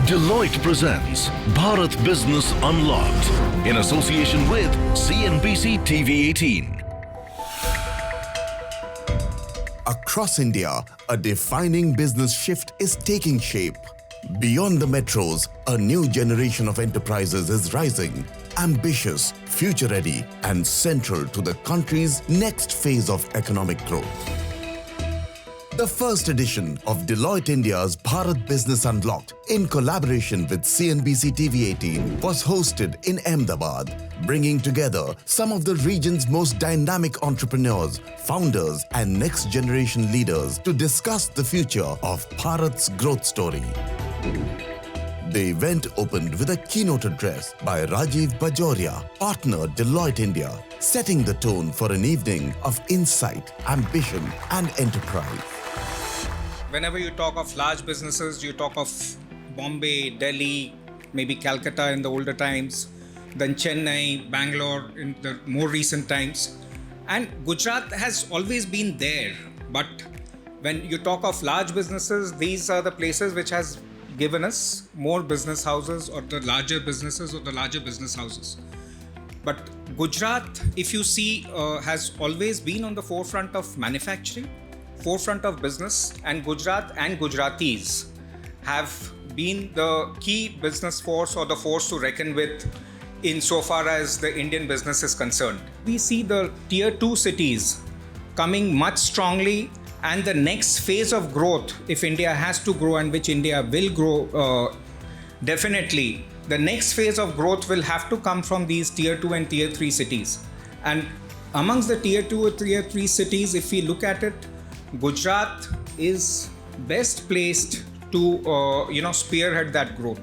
Deloitte presents Bharat Business Unlocked in association with CNBC TV 18. Across India, a defining business shift is taking shape. Beyond the metros, a new generation of enterprises is rising, ambitious, future-ready, and central to the country's next phase of economic growth. The first edition of Deloitte India's Bharat Business Unlocked, in collaboration with CNBC TV 18, was hosted in Ahmedabad, bringing together some of the region's most dynamic entrepreneurs, founders, and next-generation leaders to discuss the future of Bharat's growth story. The event opened with a keynote address by Rajiv Bajoria, partner Deloitte India, setting the tone for an evening of insight, ambition, and enterprise. Whenever you talk of large businesses, you talk of Bombay, Delhi, maybe Calcutta in the older times, then Chennai, Bangalore in the more recent times. And Gujarat has always been there. But when you talk of large businesses, these are the places which has given us more business houses or the larger businesses or the larger business houses. But Gujarat, if you see, has always been on the forefront of manufacturing, forefront of business, and Gujarat and Gujaratis have been the key business force or the force to reckon with insofar as the Indian business is concerned. We see the tier 2 cities coming much strongly, and the next phase of growth, if India has to grow and which India will grow, definitely the next phase of growth will have to come from these tier 2 and tier 3 cities. And amongst the tier 2 or tier 3 cities, if we look at it, Gujarat is best placed to spearhead that growth.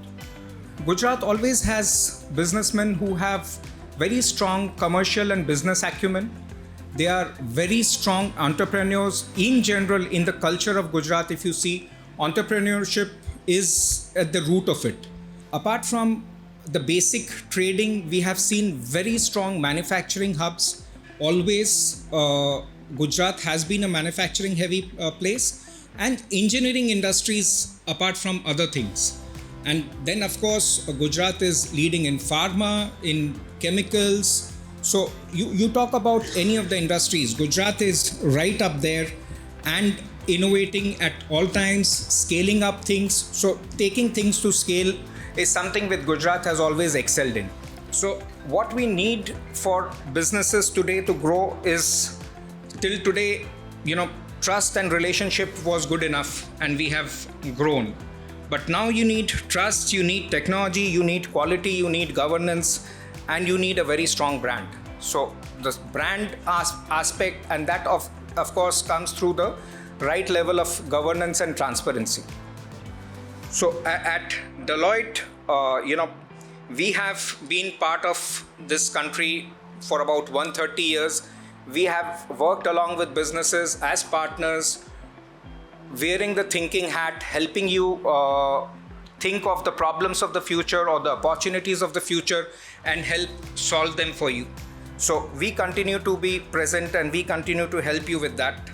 Gujarat always has businessmen who have very strong commercial and business acumen. They are very strong entrepreneurs in general. In the culture of Gujarat, if you see, entrepreneurship is at the root of it. Apart from the basic trading, we have seen very strong manufacturing hubs. Always Gujarat has been a manufacturing heavy place, and engineering industries apart from other things. And then of course Gujarat is leading in pharma, in chemicals. So you talk about any of the industries, Gujarat is right up there and innovating at all times, scaling up things. So taking things to scale is something that Gujarat has always excelled in. So what we need for businesses today to grow is, till today, trust and relationship was good enough and we have grown. But now you need trust, you need technology, you need quality, you need governance, and you need a very strong brand. So the brand aspect, and that of course comes through the right level of governance and transparency. So at Deloitte, we have been part of this country for about 130 years. We have worked along with businesses as partners, wearing the thinking hat, helping you think of the problems of the future or the opportunities of the future and help solve them for you. So we continue to be present and we continue to help you with that.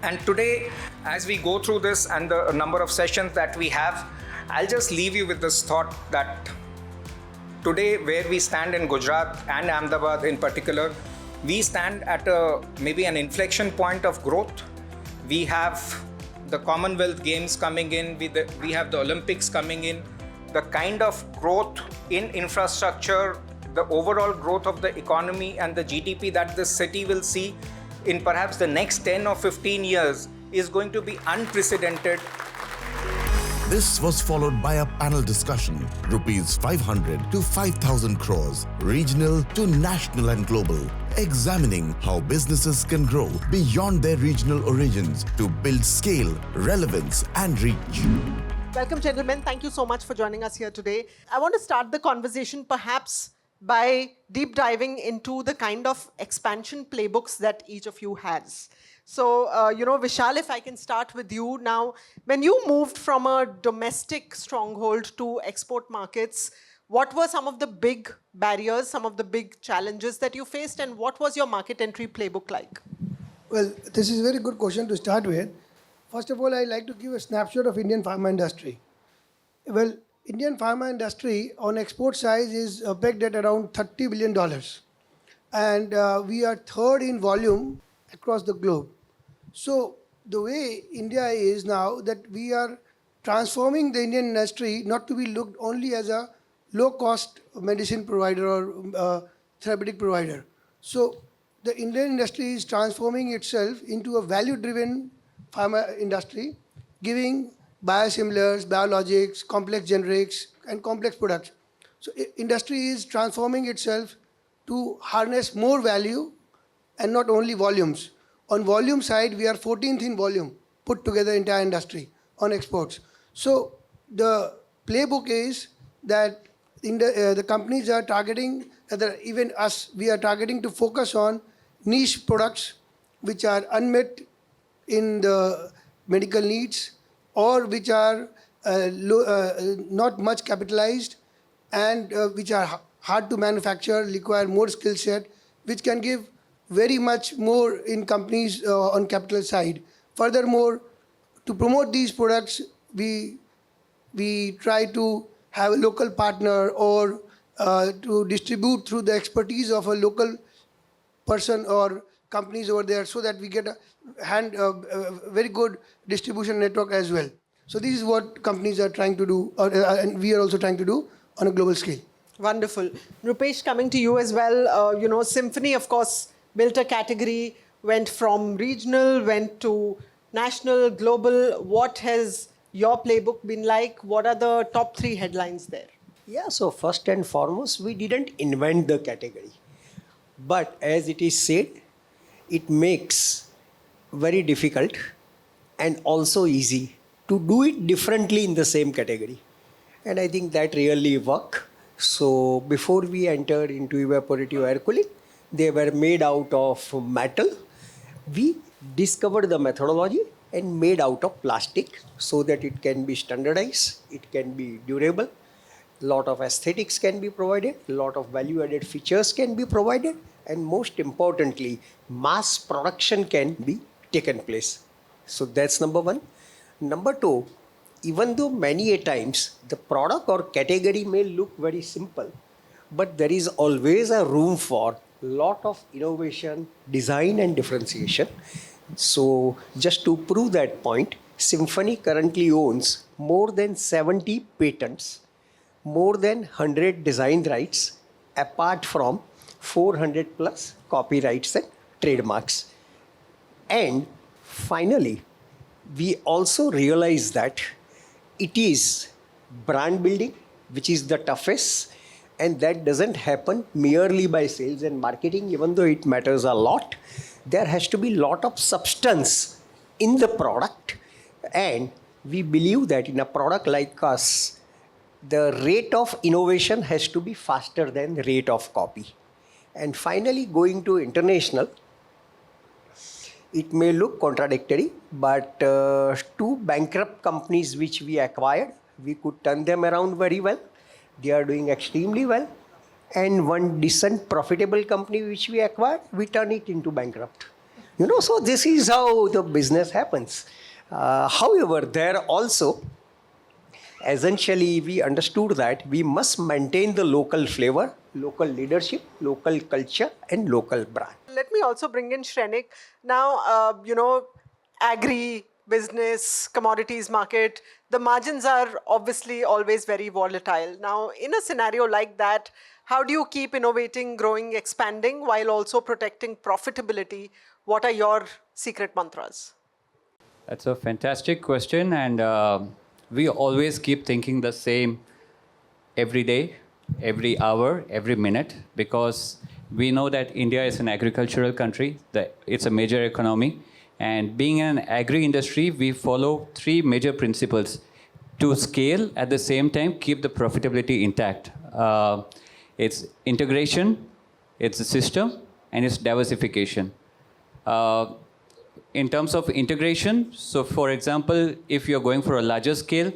And today, as we go through this and the number of sessions that we have, I'll just leave you with this thought that today, where we stand in Gujarat and Ahmedabad in particular, we stand at maybe an inflection point of growth. We have the Commonwealth Games coming in, we have the Olympics coming in. The kind of growth in infrastructure, the overall growth of the economy and the GDP that this city will see in perhaps the next 10 or 15 years is going to be unprecedented. This was followed by a panel discussion, rupees 500 to 5,000 crores, regional to national and global, examining how businesses can grow beyond their regional origins to build scale, relevance, and reach. Welcome, gentlemen. Thank you so much for joining us here today. I want to start the conversation perhaps by deep diving into the kind of expansion playbooks that each of you has. So, Vishal, if I can start with you now, when you moved from a domestic stronghold to export markets, what were some of the big barriers, some of the big challenges that you faced, and what was your market entry playbook like? Well, this is a very good question to start with. First of all, I'd like to give a snapshot of Indian pharma industry. Well, Indian pharma industry on export side is pegged at around $30 billion. And we are third in volume across the globe. So the way India is now, that we are transforming the Indian industry not to be looked only as a low-cost medicine provider or therapeutic provider. So the Indian industry is transforming itself into a value-driven pharma industry, giving biosimilars, biologics, complex generics, and complex products. So industry is transforming itself to harness more value and not only volumes. On volume side, we are 14th in volume put together entire industry on exports. So the playbook is that the companies are targeting, even us, we are targeting to focus on niche products which are unmet in the medical needs, or which are not much capitalized, and which are hard to manufacture, require more skill set, which can give very much more in companies on capital side. Furthermore, to promote these products, we try to have a local partner, or to distribute through the expertise of a local person or companies over there, so that we get a very good distribution network as well. So this is what companies are trying to do, and we are also trying to do on a global scale. Wonderful. Rupesh, coming to you as well, Symphony, of course, built a category, went from regional, went to national, global. What has your playbook been like? What are the top 3 headlines there? Yeah, so first and foremost, we didn't invent the category. But as it is said, it makes very difficult and also easy to do it differently in the same category. And I think that really worked. So before we entered into evaporative air cooling, they were made out of metal. We discovered the methodology and made out of plastic so that it can be standardized, it can be durable, lot of aesthetics can be provided, lot of value-added features can be provided, and most importantly, mass production can be taken place. So that's number 1. Number 2, even though many a times the product or category may look very simple, but there is always a room for lot of innovation, design and differentiation. So just to prove that point, Symphony currently owns more than 70 patents, more than 100 design rights, apart from 400 plus copyrights and trademarks. And finally, we also realize that it is brand building, which is the toughest, and that doesn't happen merely by sales and marketing, even though it matters a lot. There has to be a lot of substance in the product, and we believe that in a product like us, the rate of innovation has to be faster than the rate of copy. And finally, going to international, it may look contradictory, but 2 bankrupt companies which we acquired, we could turn them around very well. They are doing extremely well. And 1 decent profitable company which we acquired, we turn it into bankrupt. So this is how the business happens. However, there also, essentially, we understood that we must maintain the local flavor, local leadership, local culture, and local brand. Let me also bring in Shrenik. Now, agri, business, commodities market, the margins are obviously always very volatile. Now, in a scenario like that, how do you keep innovating, growing, expanding while also protecting profitability? What are your secret mantras? That's a fantastic question, and we always keep thinking the same every day, every hour, every minute, because we know that India is an agricultural country, that it's a major economy, and being in an agri-industry, we follow 3 major principles to scale, at the same time, keep the profitability intact. It's integration, it's a system, and it's diversification. In terms of integration, so for example, if you're going for a larger scale,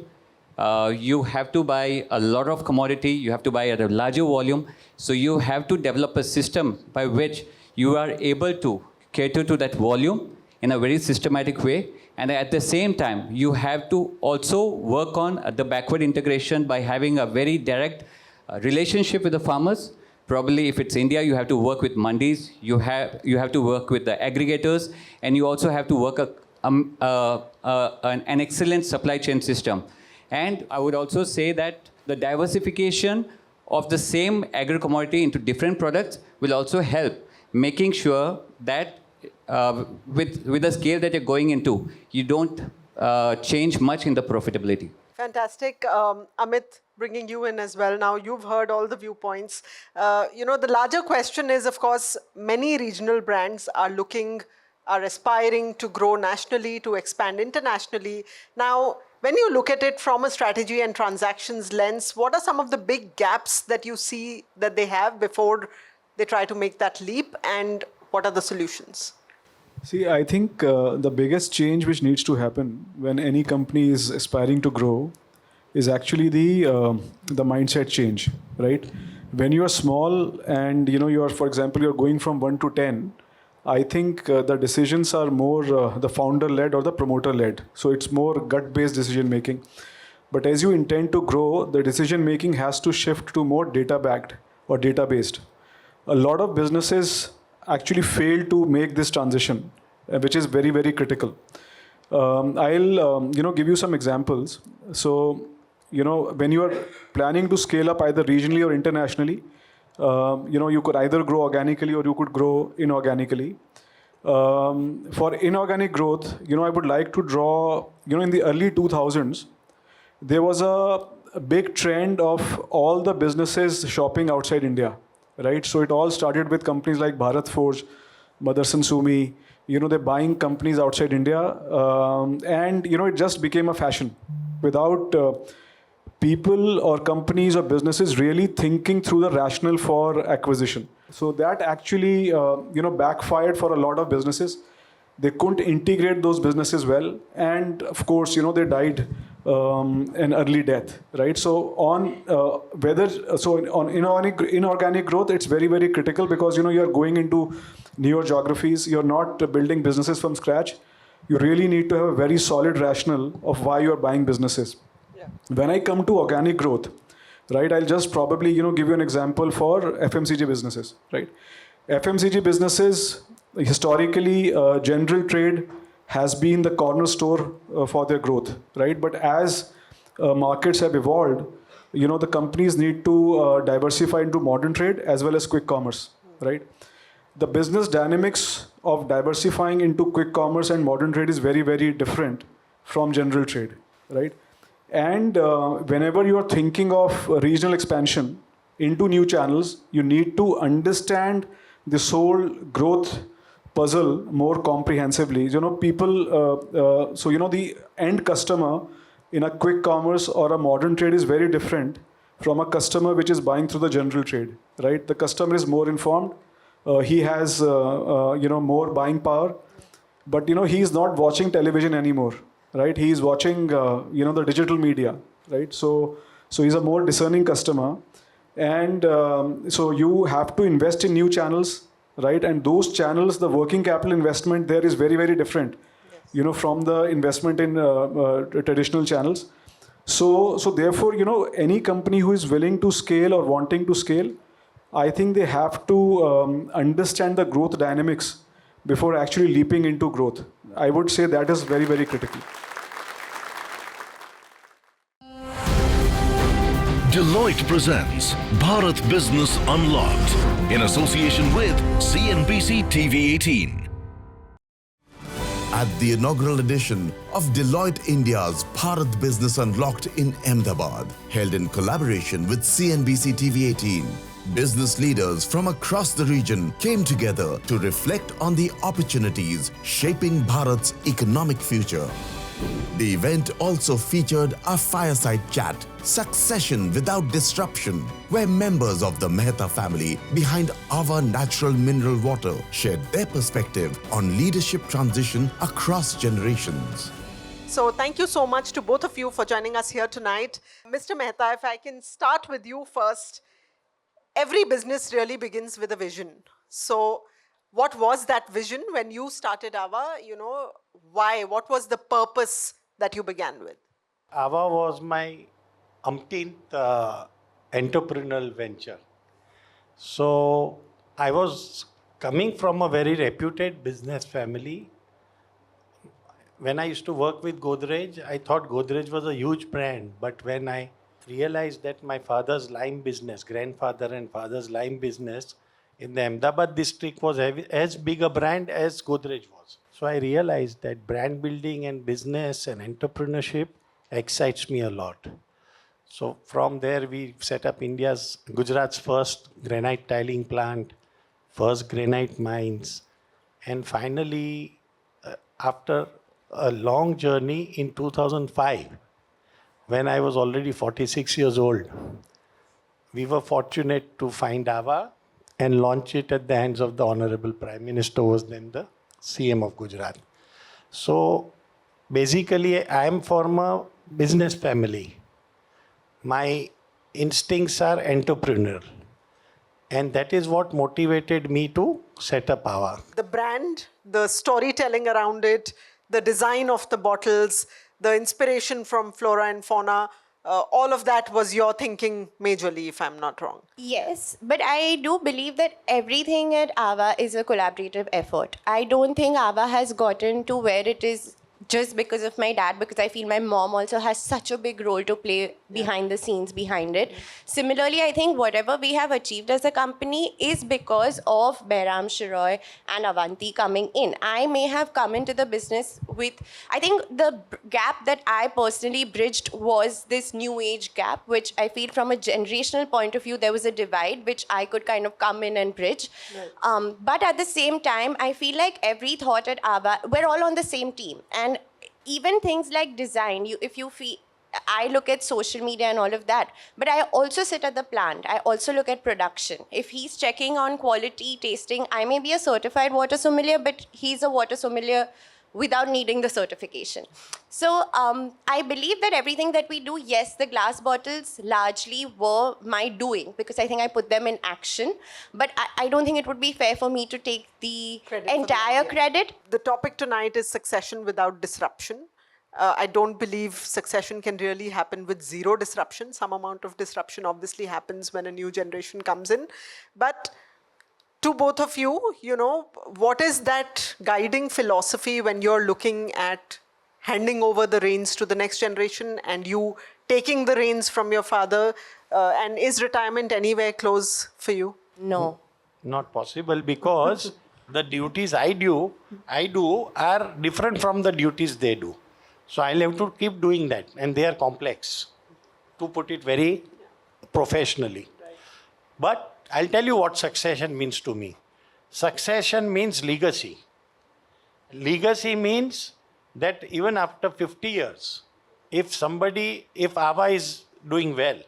you have to buy a lot of commodity, you have to buy at a larger volume, so you have to develop a system by which you are able to cater to that volume in a very systematic way. And at the same time, you have to also work on the backward integration by having a very direct relationship with the farmers. Probably if it's India, you have to work with mandis, you have to work with the aggregators, and you also have to work an excellent supply chain system. And I would also say that the diversification of the same agri-commodity into different products will also help, making sure that with the scale that you're going into, you don't change much in the profitability. Fantastic. Amit, bringing you in as well. Now, you've heard all the viewpoints. The larger question is, of course, many regional brands are aspiring to grow nationally, to expand internationally. Now, when you look at it from a strategy and transactions lens, what are some of the big gaps that you see that they have before they try to make that leap, and what are the solutions? See, I think the biggest change which needs to happen when any company is aspiring to grow is actually the mindset change, right? When you are small and you are, for example, you're going from 1 to 10, I think the decisions are more the founder-led or the promoter-led. So it's more gut-based decision-making. But as you intend to grow, the decision-making has to shift to more data-backed or data-based. A lot of businesses actually fail to make this transition, which is very, very critical. I'll give you some examples. So, when you are planning to scale up either regionally or internationally, you could either grow organically or you could grow inorganically. For inorganic growth, I would like to draw, in the early 2000s, there was a big trend of all the businesses shopping outside India, right? So it all started with companies like Bharat Forge, Motherson Sumi, they're buying companies outside India. And, it just became a fashion without people or companies or businesses really thinking through the rationale for acquisition. So that actually, backfired for a lot of businesses. They couldn't integrate those businesses well. And of course, they died an early death, right? So on inorganic growth, it's very, very critical because, you're going into newer geographies. You're not building businesses from scratch. You really need to have a very solid rationale of why you're buying businesses. When I come to organic growth, right, I'll just probably, give you an example for FMCG businesses, right? FMCG businesses, historically, general trade has been the cornerstone for their growth, right? But as markets have evolved, the companies need to diversify into modern trade as well as quick commerce, right? The business dynamics of diversifying into quick commerce and modern trade is very, very different from general trade, right? And whenever you are thinking of regional expansion into new channels, you need to understand this whole growth puzzle more comprehensively. The end customer in a quick commerce or a modern trade is very different from a customer which is buying through the general trade, right? The customer is more informed. He has, more buying power. But, he is not watching television anymore. Right, he is watching, the digital media, right? So he's a more discerning customer, and so you have to invest in new channels, right? And those channels, the working capital investment there is very, very different, from the investment in traditional channels. So therefore, any company who is willing to scale or wanting to scale, I think they have to understand the growth dynamics before actually leaping into growth. I would say that is very, very critical. Deloitte presents Bharat Business Unlocked in association with CNBC TV 18. At the inaugural edition of Deloitte India's Bharat Business Unlocked in Ahmedabad, held in collaboration with CNBC TV 18, business leaders from across the region came together to reflect on the opportunities shaping Bharat's economic future. The event also featured a fireside chat, Succession Without Disruption, where members of the Mehta family behind our natural mineral water shared their perspective on leadership transition across generations. So thank you so much to both of you for joining us here tonight. Mr. Mehta, if I can start with you first. Every business really begins with a vision. So What was that vision when you started Ava? Why? What was the purpose that you began with? Ava was my umpteenth entrepreneurial venture. So I was coming from a very reputed business family. When I used to work with Godrej, I thought Godrej was a huge brand. But when I realized that my father's lime business, grandfather and father's lime business in the Ahmedabad district was as big a brand as Godrej was. So I realized that brand building and business and entrepreneurship excites me a lot. So from there, we set up Gujarat's first granite tiling plant, first granite mines, and finally, after a long journey in 2005, when I was already 46 years old, we were fortunate to find Ava and launch it at the hands of the Honorable Prime Minister, who was then the CM of Gujarat. So basically, I am from a business family. My instincts are entrepreneurial. And that is what motivated me to set up Ava. The brand, the storytelling around it, the design of the bottles, the inspiration from flora and fauna, all of that was your thinking majorly, if I'm not wrong. Yes, but I do believe that everything at Ava is a collaborative effort. I don't think Ava has gotten to where it is just because of my dad, because I feel my mom also has such a big role to play behind the scenes behind it. Similarly, I think whatever we have achieved as a company is because of Behram Shiroy and Avanti coming in. I may have come into the business with, I think the gap that I personally bridged was this new age gap, which I feel from a generational point of view, there was a divide which I could kind of come in and bridge. Right. But at the same time, I feel like every thought at Ava, we're all on the same team. And even things like design, I look at social media and all of that, but I also sit at the plant. I also look at production. If he's checking on quality, tasting, I may be a certified water sommelier, but he's a water sommelier without needing the certification. So I believe that everything that we do, yes, the glass bottles largely were my doing because I think I put them in action. But I don't think it would be fair for me to take the entire credit. The topic tonight is succession without disruption. I don't believe succession can really happen with zero disruption. Some amount of disruption obviously happens when a new generation comes in. But to both of you, what is that guiding philosophy when you're looking at handing over the reins to the next generation and you taking the reins from your father? And is retirement anywhere close for you? No. Not possible because the duties I do are different from the duties they do. So I'll have to keep doing that. And they are complex, to put it very professionally. But I'll tell you what succession means to me. Succession means legacy. Legacy means that even after 50 years, if Ava is doing well,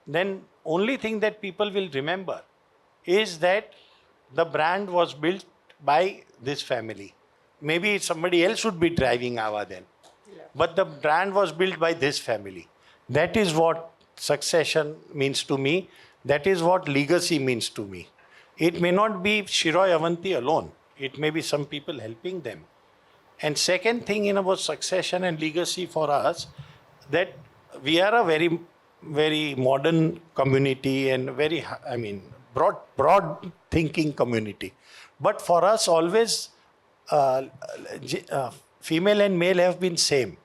then only thing that people will remember is that the brand was built by this family. Maybe somebody else would be driving Ava then. Yeah. But the brand was built by this family. That is what succession means to me. That is what legacy means to me. It may not be Shiroy Avanti alone. It may be some people helping them. And second thing about succession and legacy for us, that we are a very, very modern community and very, broad thinking community. But for us, always female and male have been same.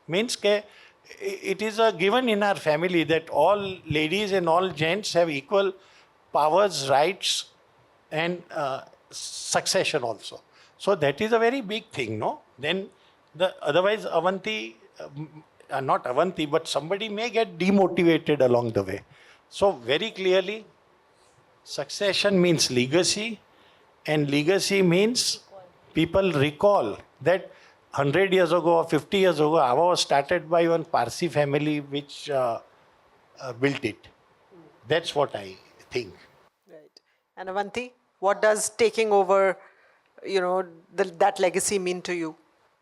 Means it is a given in our family that all ladies and all gents have equal powers, rights, and succession also. So that is a very big thing, no? Then otherwise Avanti, not Avanti, but somebody may get demotivated along the way. So very clearly, succession means legacy, and legacy means people recall that 100 years ago or 50 years ago, Ava was started by one Parsi family which built it. That's what I think. Right. And Avanti, what does taking over, that legacy mean to you?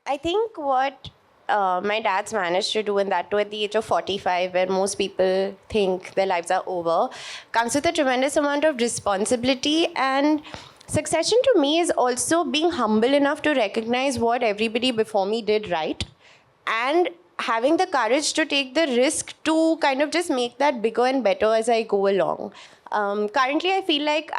I think what my dad's managed to do, and that too at the age of 45, where most people think their lives are over, comes with a tremendous amount of responsibility. And Succession to me is also being humble enough to recognize what everybody before me did right and having the courage to take the risk to kind of just make that bigger and better as I go along. Currently, I feel like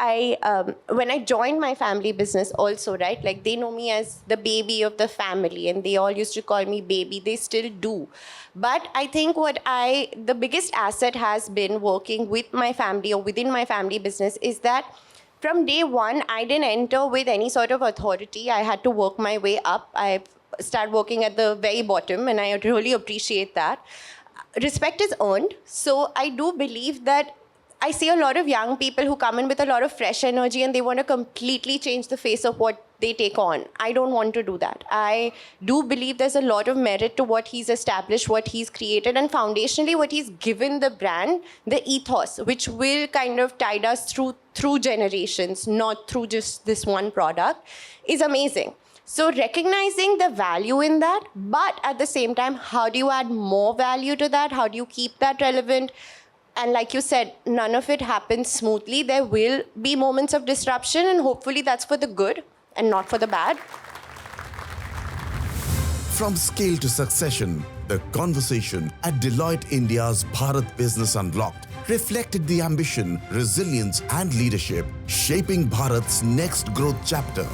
when I joined my family business also, right, like they know me as the baby of the family and they all used to call me baby. They still do. But I think the biggest asset has been working with my family or within my family business is that from day one, I didn't enter with any sort of authority. I had to work my way up. I started working at the very bottom, and I really appreciate that. Respect is earned. So I do believe that I see a lot of young people who come in with a lot of fresh energy and they want to completely change the face of what they take on. I don't want to do that. I do believe there's a lot of merit to what he's established, what he's created, and foundationally what he's given the brand, the ethos, which will kind of tide us through generations, not through just this one product, is amazing. So recognizing the value in that, but at the same time, how do you add more value to that? How do you keep that relevant? And like you said, none of it happens smoothly. There will be moments of disruption, and hopefully that's for the good and not for the bad. From scale to succession, the conversation at Deloitte India's Bharat Business Unlocked reflected the ambition, resilience, and leadership shaping Bharat's next growth chapter.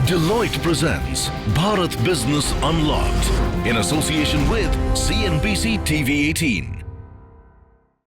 Deloitte presents Bharat Business Unlocked in association with CNBC TV 18.